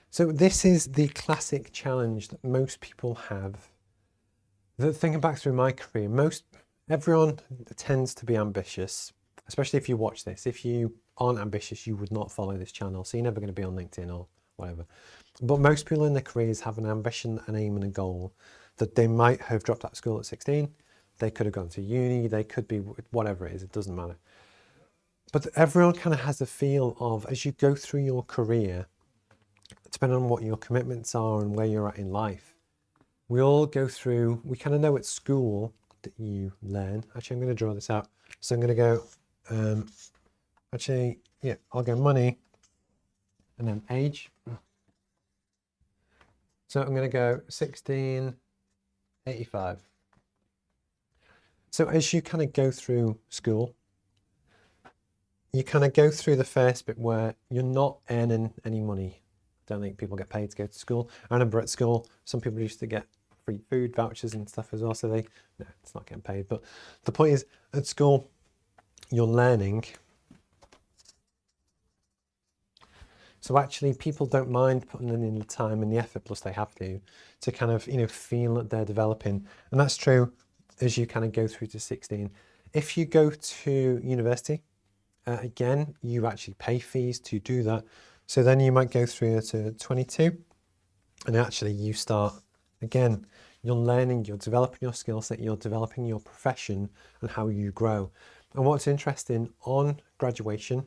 So this is the classic challenge that most people have. Thinking back through my career, everyone tends to be ambitious, especially if you watch this. If you aren't ambitious, you would not follow this channel. So you're never going to be on LinkedIn or whatever. But most people in their careers have an ambition, an aim and a goal that they might have dropped out of school at 16. They could have gone to uni, they could be whatever it is, it doesn't matter. But everyone kind of has a feel of, as you go through your career, depending on what your commitments are and where you're at in life, we all go through, we kind of know at school that you learn. Actually, I'm going to draw this out. So I'm going to go, I'll go money and then age. So I'm going to go 1685. So as you kind of go through school, you kind of go through the first bit where you're not earning any money. I don't think people get paid to go to school. I remember at school, some people used to get free food vouchers and stuff as well. So no, it's not getting paid. But the point is, at school, you're learning. So actually, people don't mind putting in the time and the effort, plus they have to kind of, feel that they're developing. And that's true as you kind of go through to 16. If you go to university, again, you actually pay fees to do that. So then you might go through to 22 and actually you start, again, you're learning, you're developing your skill set, you're developing your profession and how you grow. And what's interesting on graduation,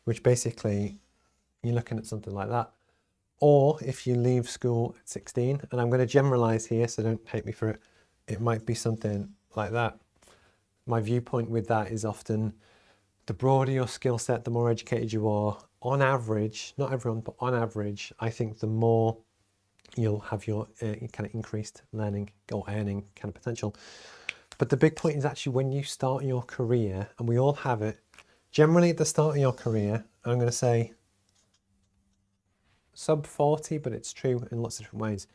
which basically you're looking at something like that, or if you leave school at 16, and I'm going to generalize here, so don't hate me for it, it might be something like that. My viewpoint with that is often the broader your skill set, the more educated you are, on average, not everyone, but on average, I think the more you'll have your kind of increased learning or earning kind of potential. But the big point is actually when you start your career, and we all have it, generally at the start of your career, I'm going to say sub 40, but it's true in lots of different ways.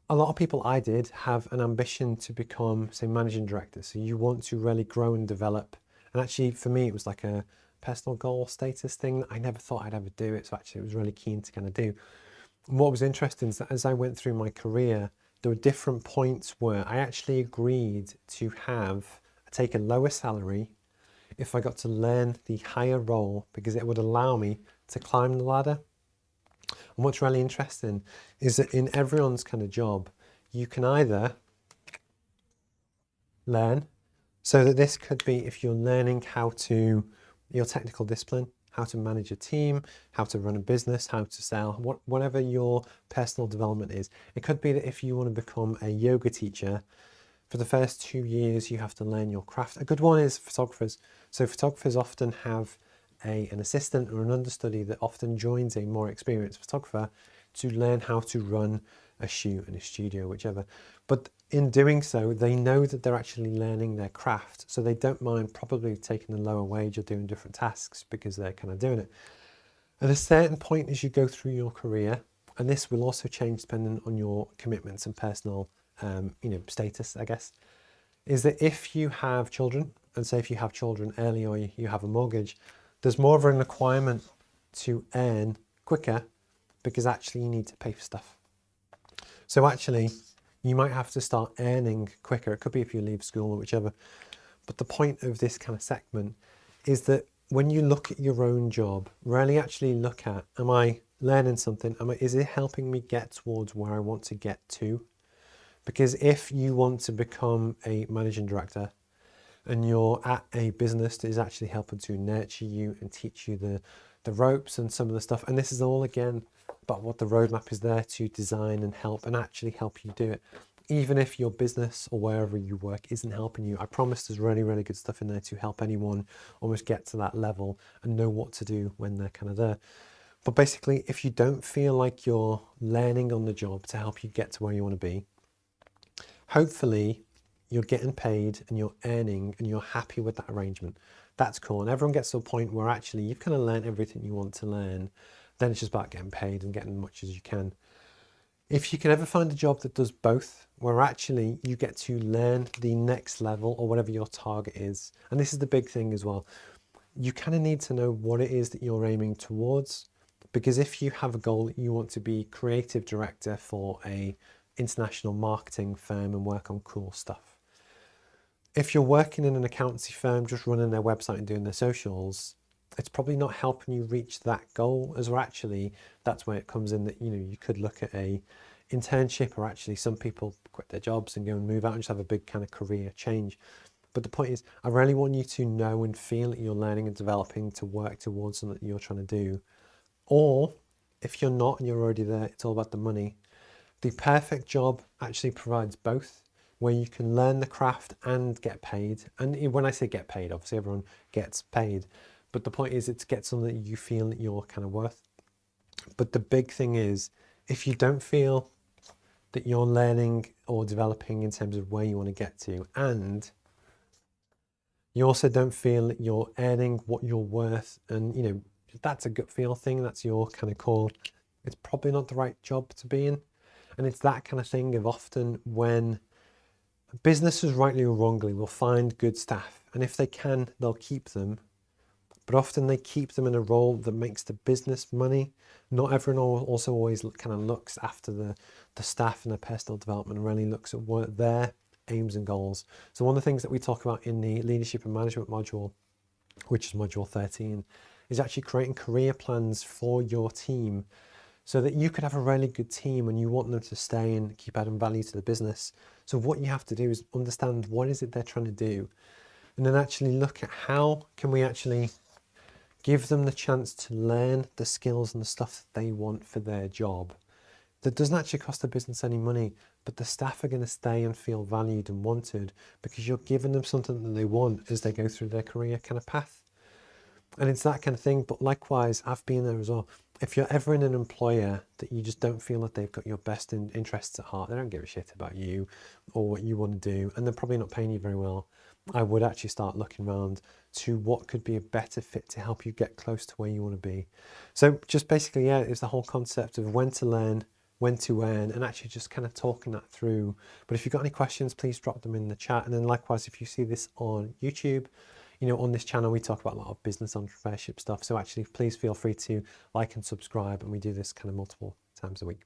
A lot of people I did have an ambition to become, say, managing director. So you want to really grow and develop. And actually, for me, it was like a personal goal status thing that I never thought I'd ever do it. So actually, I was really keen to kind of do. And what was interesting is that as I went through my career, there were different points where I actually agreed to take a lower salary if I got to learn the higher role, because it would allow me to climb the ladder. And what's really interesting is that in everyone's kind of job, you can either learn, so that this could be if you're learning your technical discipline, how to manage a team, how to run a business, how to sell, whatever your personal development is. It could be that if you want to become a yoga teacher, for the first 2 years, you have to learn your craft. A good one is photographers. So photographers often have an assistant or an understudy that often joins a more experienced photographer to learn how to run a shoot in a studio, whichever. But in doing so, they know that they're actually learning their craft. So they don't mind probably taking a lower wage or doing different tasks because they're kind of doing it. At a certain point as you go through your career, and this will also change depending on your commitments and personal status, I guess, is that if you have children, and say if you have children early or you have a mortgage, there's more of a requirement to earn quicker because actually you need to pay for stuff. So actually, you might have to start earning quicker. It could be if you leave school or whichever. But the point of this kind of segment is that when you look at your own job, really actually look at, am I learning something? Is it helping me get towards where I want to get to? Because if you want to become a managing director and you're at a business that is actually helping to nurture you and teach you the ropes and some of the stuff, and this is all again about what the roadmap is there to design and help and actually help you do it. Even if your business or wherever you work isn't helping you, I promise there's really, really good stuff in there to help anyone almost get to that level and know what to do when they're kind of there. But basically, if you don't feel like you're learning on the job to help you get to where you want to be, hopefully you're getting paid and you're earning and you're happy with that arrangement. That's cool. And everyone gets to a point where actually you've kind of learned everything you want to learn. Then it's just about getting paid and getting as much as you can. If you can ever find a job that does both, where actually you get to learn the next level or whatever your target is, and this is the big thing as well, you kind of need to know what it is that you're aiming towards, Because if you have a goal that you want to be creative director for a international marketing firm and work on cool stuff, if you're working in an accountancy firm just running their website and doing their socials, it's probably not helping you reach that goal. As well, actually, that's where it comes in that, you know, you could look at a internship, or actually some people quit their jobs and go and move out and just have a big kind of career change. But the point is, I really want you to know and feel that you're learning and developing to work towards something that you're trying to do. Or if you're not and you're already there, it's all about the money. The perfect job actually provides both, where you can learn the craft and get paid. And when I say get paid, obviously everyone gets paid, but the point is it's get something that you feel that you're kind of worth. But the big thing is, if you don't feel that you're learning or developing in terms of where you want to get to, and you also don't feel that you're earning what you're worth, and you know, that's a gut feel thing, that's your kind of call, it's probably not the right job to be in. And it's that kind of thing of often when businesses, rightly or wrongly, will find good staff, and if they can, they'll keep them. But often they keep them in a role that makes the business money. Not everyone also always kind of looks after the staff and their personal development, and really looks at what their aims and goals. So one of the things that we talk about in the leadership and management module, which is module 13, is actually creating career plans for your team, so that you could have a really good team and you want them to stay and keep adding value to the business. So what you have to do is understand what is it they're trying to do, and then actually look at how can we actually give them the chance to learn the skills and the stuff that they want for their job. That doesn't actually cost the business any money, but the staff are going to stay and feel valued and wanted because you're giving them something that they want as they go through their career kind of path. And it's that kind of thing. But likewise, I've been there as well. If you're ever in an employer that you just don't feel that they've got your best interests at heart, they don't give a shit about you or what you want to do, and they're probably not paying you very well, I would actually start looking around to what could be a better fit to help you get close to where you want to be. So just basically, yeah, it's the whole concept of when to learn, when to earn, and actually just kind of talking that through. But if you've got any questions, please drop them in the chat. And then likewise, if you see this on YouTube, you know, on this channel, we talk about a lot of business entrepreneurship stuff. So actually, please feel free to like and subscribe. And we do this kind of multiple times a week.